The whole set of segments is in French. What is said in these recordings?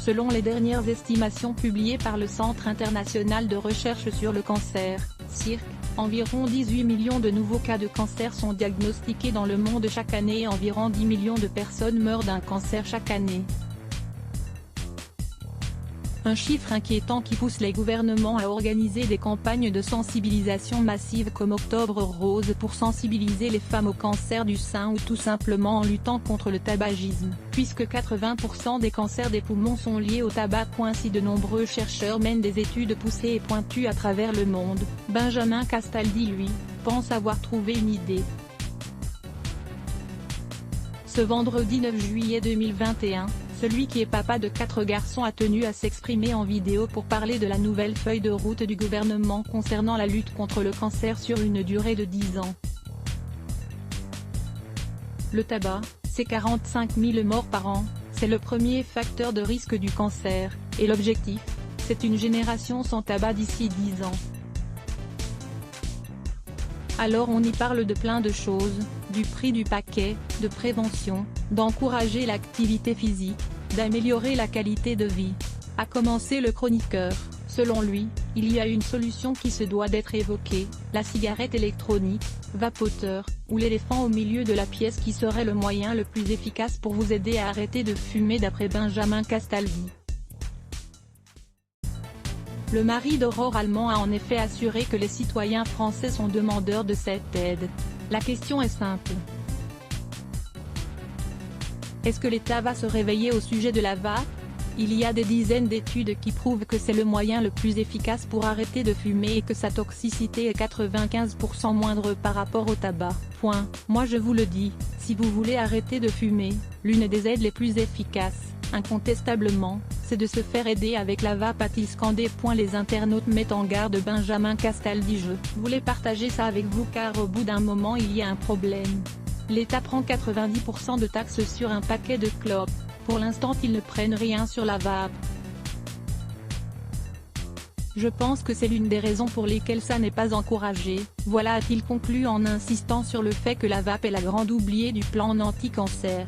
Selon les dernières estimations publiées par le Centre international de recherche sur le cancer, CIRC, environ 18 millions de nouveaux cas de cancer sont diagnostiqués dans le monde chaque année et environ 10 millions de personnes meurent d'un cancer chaque année. Un chiffre inquiétant qui pousse les gouvernements à organiser des campagnes de sensibilisation massives comme Octobre Rose pour sensibiliser les femmes au cancer du sein ou tout simplement en luttant contre le tabagisme, puisque 80% des cancers des poumons sont liés au tabac. Si de nombreux chercheurs mènent des études poussées et pointues à travers le monde, Benjamin Castaldi lui, pense avoir trouvé une idée. Ce vendredi 9 juillet 2021, celui qui est papa de 4 garçons a tenu à s'exprimer en vidéo pour parler de la nouvelle feuille de route du gouvernement concernant la lutte contre le cancer sur une durée de 10 ans. Le tabac, c'est 45 000 morts par an, c'est le premier facteur de risque du cancer, et l'objectif, c'est une génération sans tabac d'ici 10 ans. Alors on y parle de plein de choses, du prix du paquet, de prévention, d'encourager l'activité physique, d'améliorer la qualité de vie. A commencé le chroniqueur, selon lui, il y a une solution qui se doit d'être évoquée, la cigarette électronique, vapoteur, ou l'éléphant au milieu de la pièce qui serait le moyen le plus efficace pour vous aider à arrêter de fumer d'après Benjamin Castaldi. Le mari d'Aurore Allemand a en effet assuré que les citoyens français sont demandeurs de cette aide. La question est simple. Est-ce que l'État va se réveiller au sujet de la vape? Il y a des dizaines d'études qui prouvent que c'est le moyen le plus efficace pour arrêter de fumer et que sa toxicité est 95% moindre par rapport au tabac. Moi je vous le dis, si vous voulez arrêter de fumer, l'une des aides les plus efficaces, incontestablement, c'est de se faire aider avec la vape, a-t-il scandé. Les internautes mettent en garde Benjamin Castaldi. Je voulais partager ça avec vous car au bout d'un moment il y a un problème. L'État prend 90% de taxes sur un paquet de clopes, pour l'instant ils ne prennent rien sur la vape. Je pense que c'est l'une des raisons pour lesquelles ça n'est pas encouragé, voilà, a-t-il conclu en insistant sur le fait que la vape est la grande oubliée du plan anti-cancer.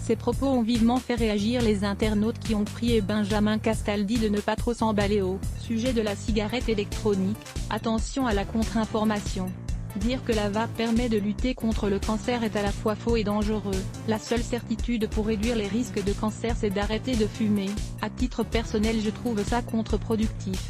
Ces propos ont vivement fait réagir les internautes qui ont prié Benjamin Castaldi de ne pas trop s'emballer au sujet de la cigarette électronique. Attention à la contre-information. Dire que la vape permet de lutter contre le cancer est à la fois faux et dangereux. La seule certitude pour réduire les risques de cancer c'est d'arrêter de fumer. À titre personnel je trouve ça contre-productif.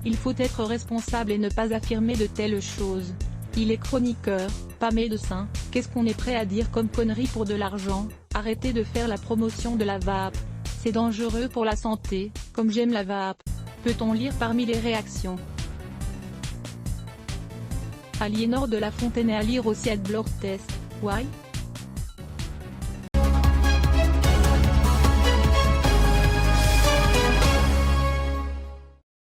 Il faut être responsable et ne pas affirmer de telles choses. Il est chroniqueur, pas médecin, qu'est-ce qu'on est prêt à dire comme connerie pour de l'argent? Arrêtez de faire la promotion de la vape. C'est dangereux pour la santé, comme j'aime la vape. Peut-on lire parmi les réactions? Aliénor de la Fontaine et à lire aussi @blogtest. Why?